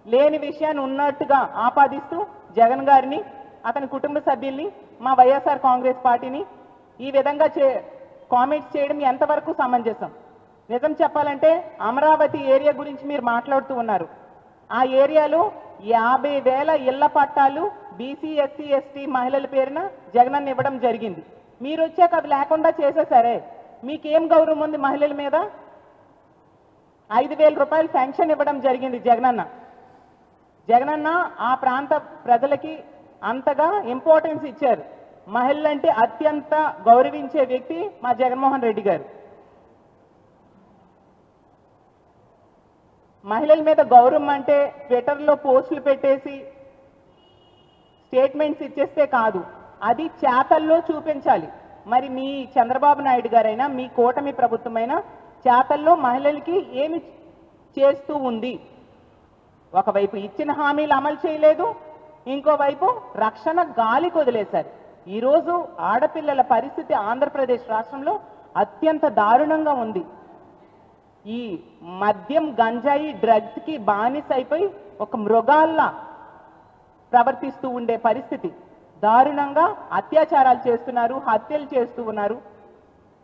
లేని విషయాన్ని ఉన్నట్టుగా ఆపాదిస్తూ జగన్ గారిని, అతని కుటుంబ సభ్యుల్ని, మా వైఎస్ఆర్ కాంగ్రెస్ పార్టీని ఈ విధంగా కామెంట్స్ చేయడం ఎంతవరకు సమంజసం? నిజం చెప్పాలంటే అమరావతి ఏరియా గురించి మీరు మాట్లాడుతూ ఉన్నారు. ఆ ఏరియాలో 50,000 ఇళ్ల పట్టాలు బీసీ, ఎస్సీ, ఎస్టీ మహిళల పేరున జగనన్న ఇవ్వడం జరిగింది. మీరు వచ్చాక అది లేకుండా చేసేసరే మీకేం గౌరవం ఉంది? మహిళల మీద 5,000 రూపాయలు పెన్షన్ ఇవ్వడం జరిగింది జగనన్న. జగనన్న ఆ ప్రాంత ప్రజలకి అంతగా ఇంపార్టెన్స్ ఇచ్చారు. మహిళలంటే అత్యంత గౌరవించే వ్యక్తి మా జగన్మోహన్ రెడ్డి గారు. మహిళల మీద గౌరవం అంటే ట్విట్టర్లో పోస్టులు పెట్టేసి స్టేట్మెంట్స్ ఇచ్చేస్తే కాదు, అది చేతల్లో చూపించాలి. మరి మీ చంద్రబాబు నాయుడు గారైనా, మీ కూటమి ప్రభుత్వమైనా చేతల్లో మహిళలకి ఏమి చేస్తూ ఉంది? ఒకవైపు ఇచ్చిన హామీలు అమలు చేయలేదు, ఇంకోవైపు రక్షణ గాలికి వదిలేశారు. ఈరోజు ఆడపిల్లల పరిస్థితి ఆంధ్రప్రదేశ్ రాష్ట్రంలో అత్యంత దారుణంగా ఉంది. ఈ మద్యం, గంజాయి, డ్రగ్స్కి బానిస అయిపోయి ఒక మృగాల్లా ప్రవర్తిస్తూ ఉండే పరిస్థితి. దారుణంగా అత్యాచారాలు చేస్తున్నారు, హత్యలు చేస్తూ ఉన్నారు.